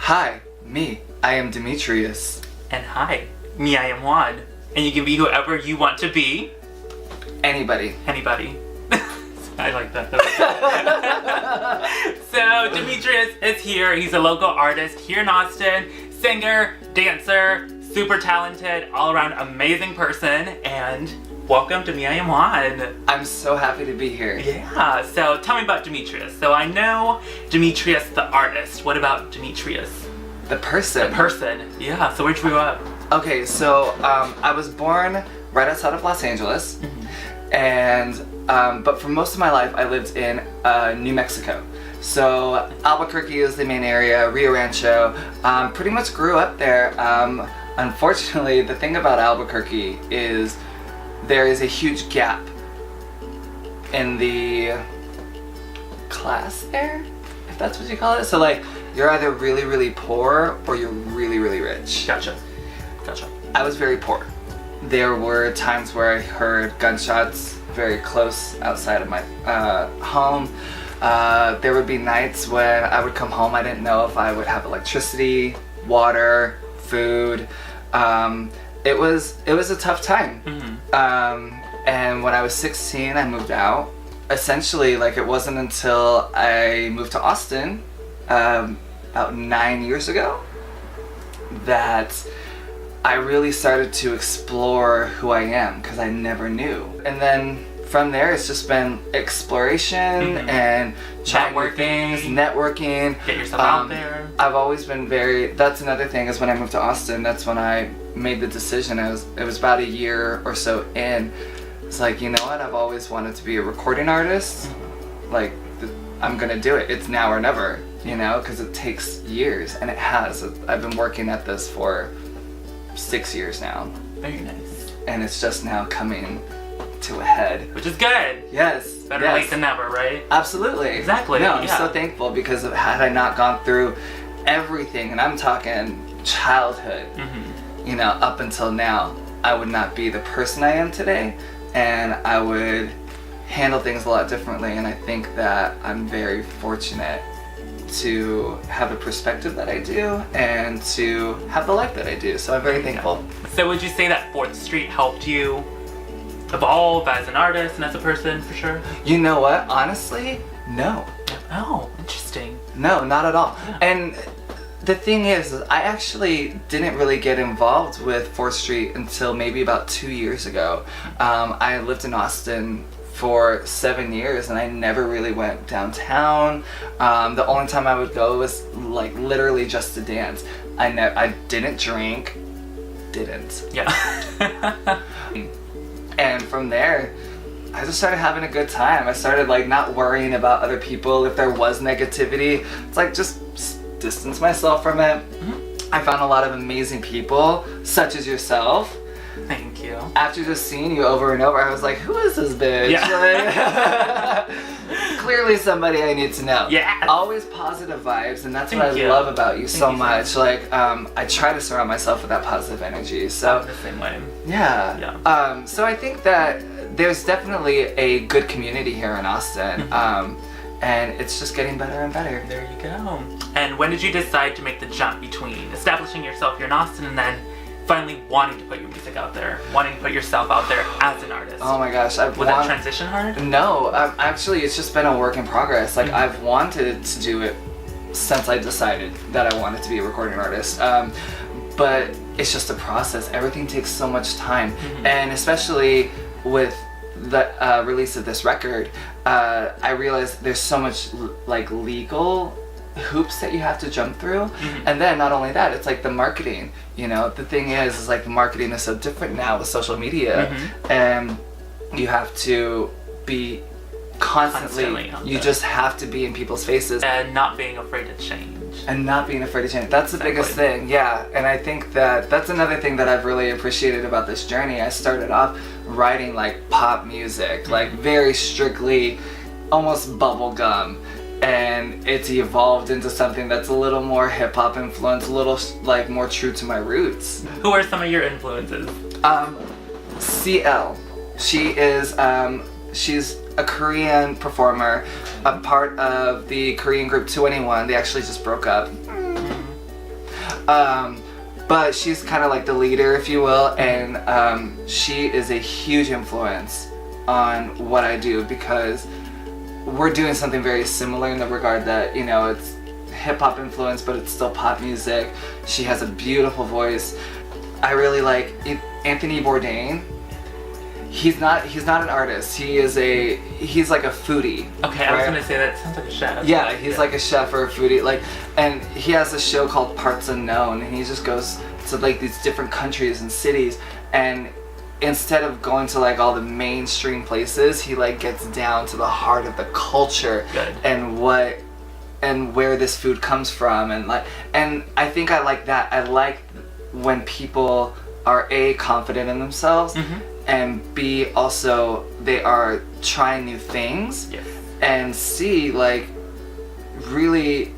Hi, me. I am Dimitrius. And hi, me, I am Juan. And you can be whoever you want to be. Anybody. Anybody. I like that. So, Dimitrius is here. He's a local artist here in Austin. Singer, dancer, super talented, all-around amazing person. And welcome to Me, I Am Juan. I'm so happy to be here. Yeah, so tell me about Dimitrius. So I know Dimitrius the artist. What about Dimitrius? The person. The person, yeah. So where'd you grow up? Okay, so I was born right outside of Los Angeles. And but for most of my life I lived in New Mexico. So Albuquerque is the main area, Rio Rancho. Pretty much grew up there. Unfortunately, the thing about Albuquerque is there is a huge gap in the class there, if that's what you call it. So like, you're either really, really poor or you're really, really rich. Gotcha. I was very poor. There were times where I heard gunshots very close outside of my home. There would be nights when I would come home, I didn't know if I would have electricity, water, food. It was a tough time. And when I was 16, I moved out. Essentially, like, it wasn't until I moved to Austin about 9 years ago that I really started to explore who I am, because I never knew. And then from there, it's just been exploration and trying new things, networking. Get yourself out there. I've always been that's another thing, is when I moved to Austin, that's when I made the decision. It was about a year or so in. It's like, you know what, I've always wanted to be a recording artist. Like, I'm gonna do it. It's now or never, you know, because it takes years, and it has. I've been working at this for 6 years now. Very nice. And it's just now coming to a head. Which is good. Yes. Better late than never, right? Absolutely. Exactly. No, I'm so thankful, because had I not gone through everything, and I'm talking childhood, you know, up until now, I would not be the person I am today, and I would handle things a lot differently. And I think that I'm very fortunate to have the perspective that I do and to have the life that I do. So I'm very thankful. So would you say that 4th Street helped you evolve as an artist and as a person, for sure? You know what? Honestly, no. Oh, interesting. No, not at all. Yeah. And the thing is, I actually didn't really get involved with 4th Street until maybe about 2 years ago. I lived in Austin for 7 years, and I never really went downtown. The only time I would go was like literally just to dance. I didn't drink. Yeah. And from there, I just started having a good time. I started like not worrying about other people. If there was negativity, it's like just distance myself from it. I found a lot of amazing people, such as yourself. Thank you. After just seeing you over and over, I was like, who is this bitch? Yeah. Like, clearly somebody I need to know. Yeah. Always positive vibes, and that's Thank what you. I love about you so you much. Like, I try to surround myself with that positive energy. So I'm the same way. yeah. So I think that there's definitely a good community here in Austin. And it's just getting better and better. There you go. And when did you decide to make the jump between establishing yourself here in Austin and then finally wanting to put your music out there, wanting to put yourself out there as an artist? Oh my gosh, Was that transition hard? No, actually it's just been a work in progress. Like, I've wanted to do it since I decided that I wanted to be a recording artist. But it's just a process. Everything takes so much time. And especially with the release of this record, I realized there's so much like legal hoops that you have to jump through. And then not only that, it's like the marketing. You know, the thing is like the marketing is so different now with social media, and you have to be constantly you just have to be in people's faces and not being afraid to change. That's the biggest thing. Yeah. And I think that that's another thing that I've really appreciated about this journey. I started off writing like pop music, like very strictly almost bubblegum, and it's evolved into something that's a little more hip-hop influenced, a little like more true to my roots. Who are some of your influences? CL. She's a Korean performer, a part of the Korean group 2NE1. They actually just broke up. But she's kind of like the leader, if you will, and she is a huge influence on what I do because we're doing something very similar in the regard that, you know, it's hip-hop influence, but it's still pop music. She has a beautiful voice. I really like Anthony Bourdain. He's not an artist. He's like a foodie. Okay, I was gonna say that sounds like a chef. Yeah, he's like a chef or a foodie. Like, and he has a show called Parts Unknown, and he just goes to like these different countries and cities, and instead of going to like all the mainstream places, he like gets down to the heart of the culture. Good. And what and where this food comes from, and I think I like that. I like when people are A, confident in themselves, and B, also they are trying new things, Yes. and C, like really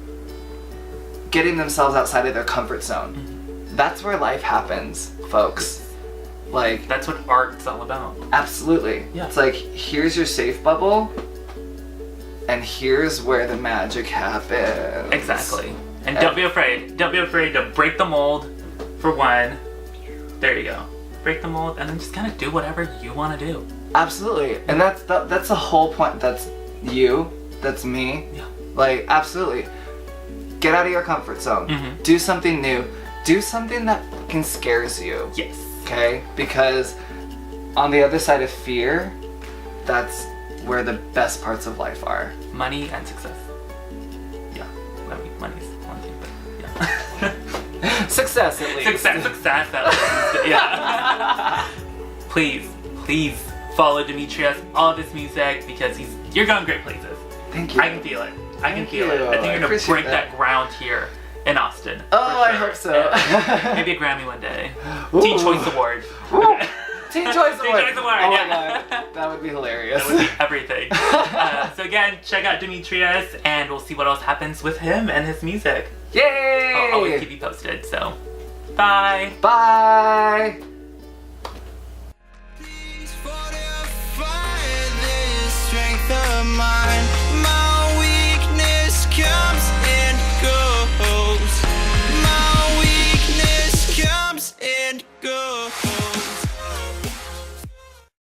getting themselves outside of their comfort zone. That's where life happens, folks. Like, That's what art's all about. absolutely. Yeah. It's like, here's your safe bubble, and here's where the magic happens. Exactly. And don't be afraid. Don't be afraid to break the mold, for one. There you go. Break the mold, and then just kind of do whatever you want to do. Absolutely. And that's the whole point. That's you. That's me. Yeah. Like, absolutely. Get out of your comfort zone. Do something new. Do something that fucking scares you. Yes. Okay? Because on the other side of fear, that's where the best parts of life are. Money and success. Yeah. I mean, money's one thing, but yeah. Success, at least. Success, at least. Yeah. Please follow Dimitrius, all of his music, because you're going great places. Thank you. I can feel it. I can feel it. you. I think I you're gonna appreciate break that ground here in Austin. Oh, for I sure. hope so. Yeah. Maybe a Grammy one day. Ooh. Teen Choice Award. Woo! Teen Choice Teen Award. Choice Award, Oh yeah. my god, that would be hilarious. That was everything. So again, check out Dimitrius, and we'll see what else happens with him and his music. Yay! I'll always keep you posted. So, bye. Bye.